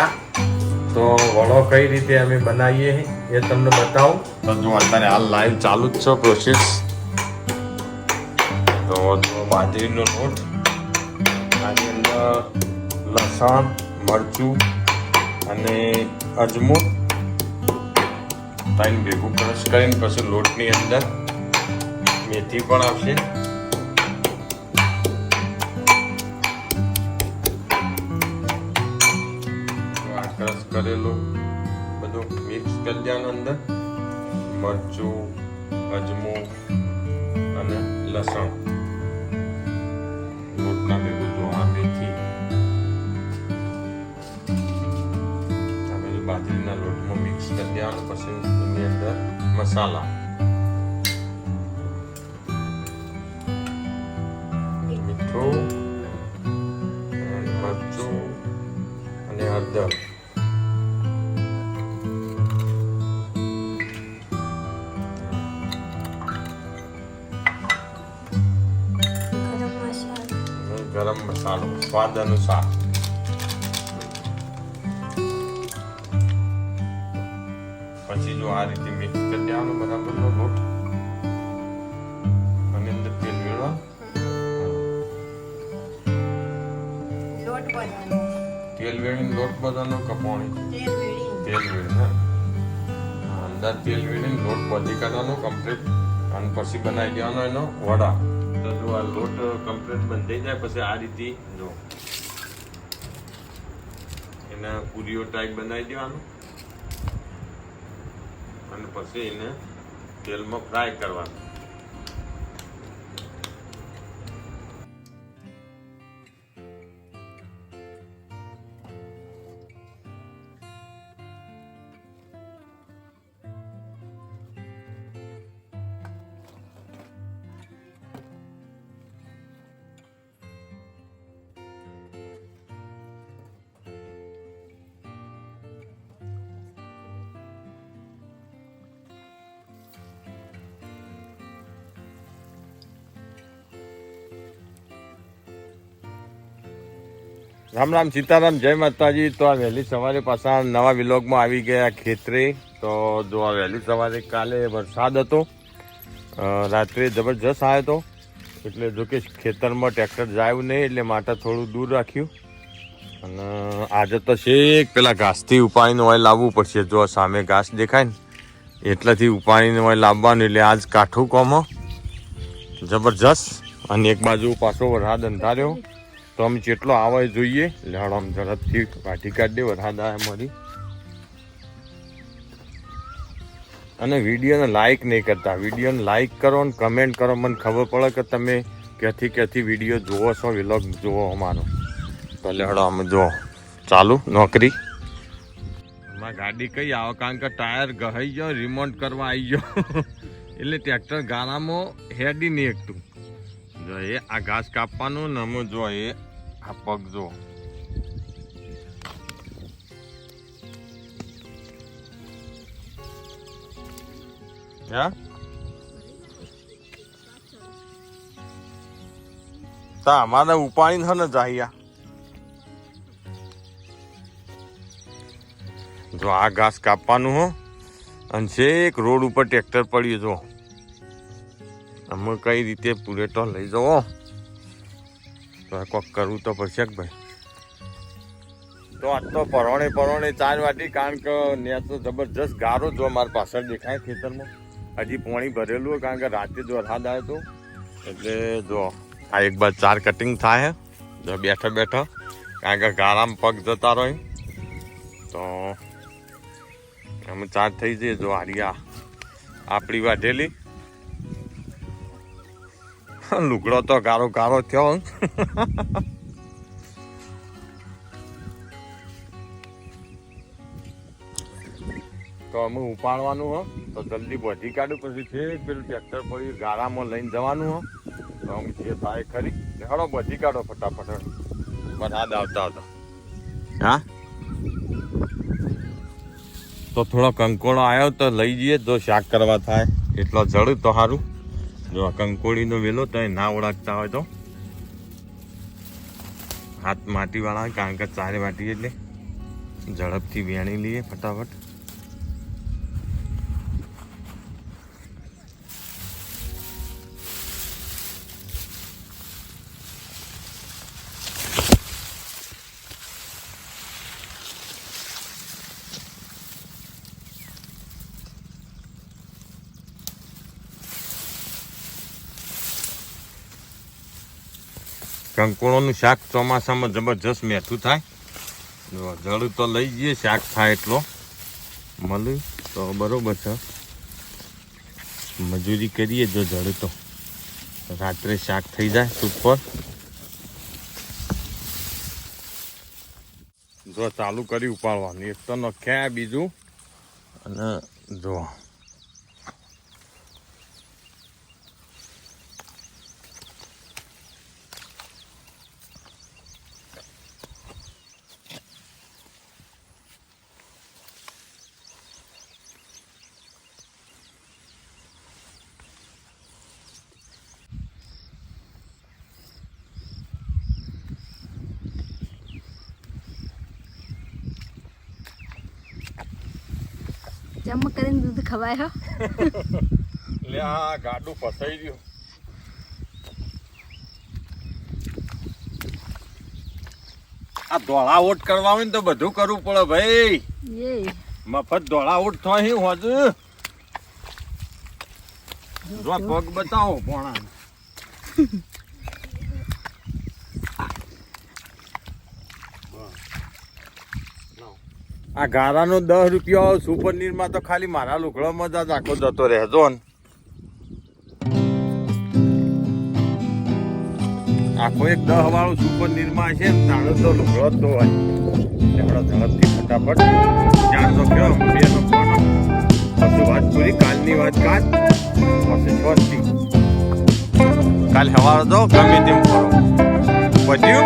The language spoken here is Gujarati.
વડા. તો વડો કઈ રીતે અમે બનાવીએ એ તમને બતાવું. તો જો અત્યારે હાલ લાઈવ ચાલુ જ છે પ્રોસેસ. તો જો બાજરીનો લોટ, આની અંદર લસણ, મરચું અને અજમો ત્રણ ભેગું ક્રશ કરીને પછી લોટની અંદર મેથી પણ આવશે. આ ક્રશ કરેલું બધું મિક્સ કરી દેવાનું અંદર, મરચું, અજમો અને લસણ લોટના ભેગું. જો આ મેથી આ બધું બાજરીના લોટમાં મિક્સ કરી દેવાનું. પછી એની અંદર મસાલા, મીઠું, મરચું અને હળદર. ગરમ મસાલો સ્વાદ અનુસાર. પછી જો આ રીતે મિક્સ કરી દેવાનો બરાબરનો લોટ અને અંદર તેલ વેળવા. તેલ વેળીને લોટ બધાનો કપોણી તેલ વેળી અંદર તેલ વેળીને લોટ બધી કાઢવાનો કમ્પ્લીટ અને પછી બનાવી દેવાનો એનો વડા. તો જો આ લોટ કમ્પ્લીટ બંધાઈ જાય પછી આ રીતે જો એના પૂરીઓ ટાઈપ બનાવી દેવાનું અને પછી એને તેલમાં ફ્રાય કરવાનું. રામ રામ સીતારામ, જય માતાજી. તો આ વહેલી સવારે પાછા નવા વિલોગમાં આવી ગયા ખેતરે. તો જો આ વહેલી સવારે કાલે વરસાદ હતો, રાત્રે જબરજસ્ત આવ્યો હતો, એટલે જો કે ખેતરમાં ટ્રેક્ટર જાય નહીં એટલે માટે થોડું દૂર રાખ્યું. અને આજે તો શેક પેલા ઘાસથી ઉપાડીને હોય લાવવું પડશે. જો સામે ઘાસ દેખાય ને એટલાથી ઉપાડીને હોય લાવવાનું. એટલે આજ કાઠું કોમો જબરજસ્ત. અને એક બાજુ પાછો વરસાદ અંધાર્યો તો અમે જેટલો આવે જોઈએ લેડ આમ ઝડપથી કાઢી કાઢી વરસાદ આવે મારી. અને વિડીયોને લાઈક નહીં કરતા, વિડીયોને લાઈક કરો ને કમેન્ટ કરો, મને ખબર પડે કે તમે ક્યાંથી વિડીયો જુઓ છો, વિલોગ જુઓ અમારો. તો લેડો અમે જો ચાલુ નોકરી. અમારી ગાડી કઈ આવે કારણ કે ટાયર ગહાઈ ગયો, રિમોન્ટ કરવા આવી ગયો એટલે ટ્રેક્ટર ગાળામાં હેડી નહીં એકતું. જો એ આ ઘાસ કાપવાનું ને અમે જો એ આ પગ જો અમારે ઉપાડીને છે ને જાહિયા. જો આ ઘાસ કાપવાનું હો અને છેક રોડ ઉપર ટ્રેક્ટર પડ્યું. જો અમે કઈ રીતે પૂરેટો લઈ જવો તો કોક કરવું તો પડશે કે ભાઈ. તો આજ તો પરોણે 4 વાટી, કારણ કે ત્યાં તો જબરજસ્ત ગારો જો મારી પાછળ દેખાય ખેતરમાં. હજી પાણી ભરેલું હોય કારણ કે રાતે જો વરસાદ આવ્યો હતો એટલે જો આ એક બાદ 4 કટિંગ થાય જો બેઠા કારણ કે ગારામાં પગ જતા રહે તો અમે 4 થઈ જઈએ. જો હારિયા આપણી વાઢેલી લુગડો તો ગારો થયો. તો અમે ઉપાડવાનું હો તો જલ્દી બધી કાઢું, પછી છે પેલું ટ્રેક્ટર પડ્યું ગાળામાં લઈને જવાનું હો. તો અમે જે થાય ખરી હળો બધી કાઢો ફટાફટ વરસાદ આવતા. હા તો થોડો કંકોડો આવ્યો તો લઈ જઈએ, જો શાક કરવા થાય એટલો જડું તો સારું. જો આ કંકોડીનો વેલો તો ના ઓળખતા હોય તો હાથ માટી વાળા, કારણ કે 4 વાટી એટલે ઝડપથી વેણી લઈએ ફટાફટ. કંકોળોનું શાક ચોમાસામાં જબરજસ્ત મીઠું થાય. જળ તો લઈ જઈએ, શાક થાય એટલો મળ્યું તો બરોબર છે. મજૂરી કરીએ જો જળ તો રાત્રે શાક થઈ જાય સુપર. જો ચાલુ કરી ઉપાડવાનું, એક તો નખ્યા બીજું. અને જો જમ કરીને દૂધ ખવાય હો. લે આ ગાડું ફસાઈ ગયું. આ ધોળા ઓટ કરવા હોય ને તો બધું કરવું પડે ભાઈ. એ મફત ધોળા ઓટ થાય હોજ. જો પગ બતાવો પોણા. આ ગારાનો 10 રૂપિયા સુપર નીરમાં તો ખાલી મારા લુગડામાં જ આખો જતો રહેજો ને. આખો એક 10 વાળું સુપર નીરમાં છે ને તાણું તો લુગડો જ ધોવાય. એમણે ઝડપથી ફટાફટ જાણ તો કયો બે નો ફોન. પછી વાત પૂરી, કાલની વાત કાલ, પછી છોડતી કાલ સવારે દો ગમે તેમ કરો. બધું